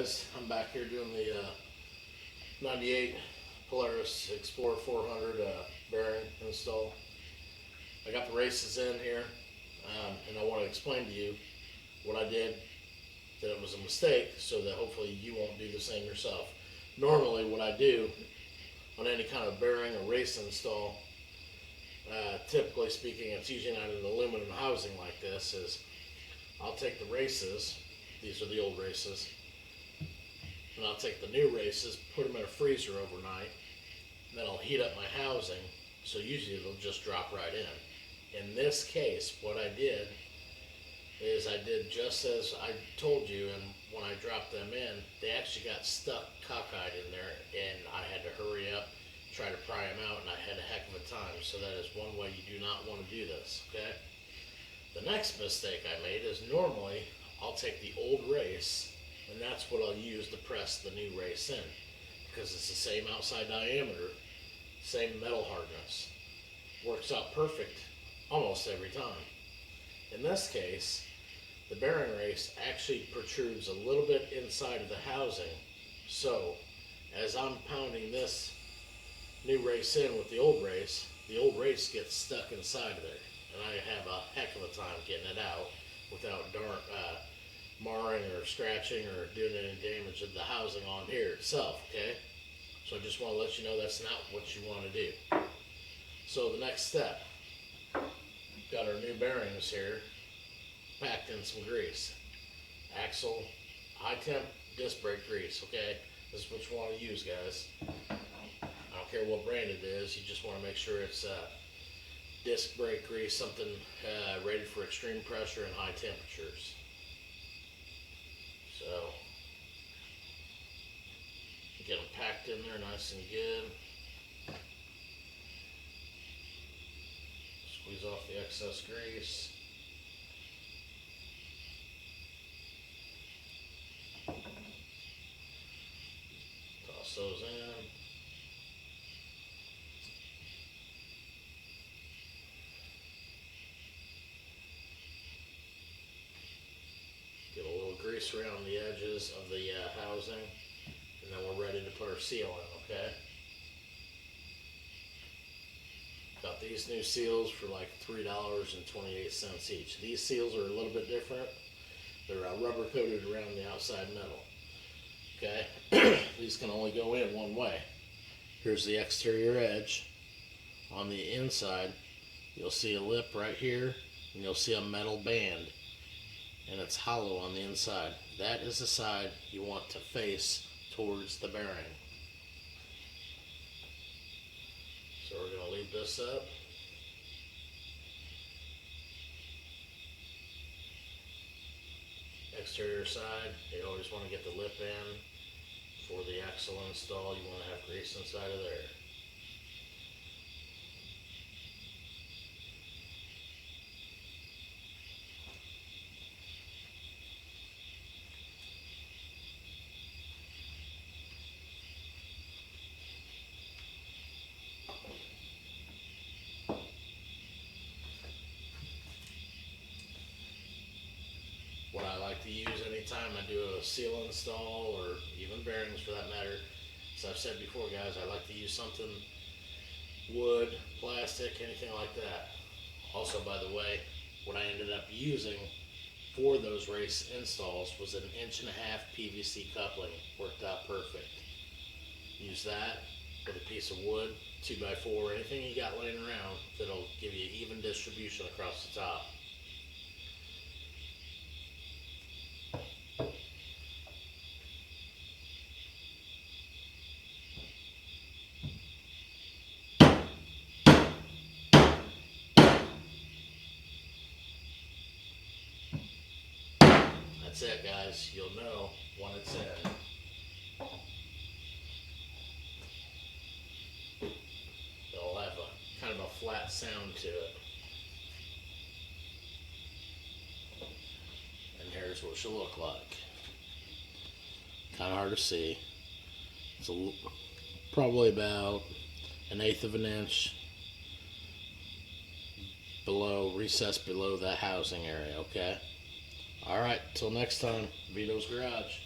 guys, I'm back here doing the 98 Polaris Explorer 400 bearing install. I got the races in here, and I want to explain to you what I did, that it was a mistake, so that hopefully you won't do the same yourself. Normally what I do on any kind of bearing or race install, typically speaking, it's usually not an aluminum housing like this, is I'll take the races, these are the old races, and I'll take the new races, put them in a freezer overnight, and then I'll heat up my housing, so usually it'll just drop right in. In this case, what I did is I did just as I told you, and when I dropped them in, they actually got stuck cockeyed in there, and I had to hurry up, try to pry them out, and I had a heck of a time. So that is one way you do not want to do this, okay? The next mistake I made is normally I'll take the old race, and that's what I'll use to press the new race in, because it's the same outside diameter, same metal hardness. Works out perfect almost every time. In this case, the bearing race actually protrudes a little bit inside of the housing, so as I'm pounding this new race in with the old race gets stuck inside of there, and I have a heck of a time getting it out without marring or scratching or doing any damage to the housing on here itself, okay? So I just want to let you know that's not what you want to do. So the next step, got our new bearings here, packed in some grease. Axle, high temp disc brake grease, okay? This is what you want to use, guys. I don't care what brand it is, you just want to make sure it's disc brake grease, something rated for extreme pressure and high temperatures. So, get them packed in there nice and good. Squeeze off the excess grease. Toss those in. Get a little grease around the edges of the housing, and then we're ready to put our seal in, okay? Got these new seals for like $3.28 each. These seals are a little bit different. They're rubber coated around the outside metal, okay? These can only go in one way. Here's the exterior edge. On the inside, you'll see a lip right here, and you'll see a metal band, and it's hollow on the inside. That is the side you want to face towards the bearing. So we're going to leave this up. Exterior side, you always want to get the lip in. For the axle install, you want to have grease inside of there. What I like to use anytime I do a seal install, or even bearings for that matter, as I've said before, guys, I like to use something wood, plastic, anything like that. Also, by the way, what I ended up using for those race installs was an 1.5 inch PVC coupling. Worked out perfect. Use that with a piece of wood, 2x4, anything you got laying around that'll give you even distribution across the top. That's it, guys. You'll know when it's in. It'll have a kind of a flat sound to it. And here's what she'll look like. Kind of hard to see. It's probably about 1/8 of an inch below, recessed below that housing area, okay? Alright, till next time, Vito's Garage.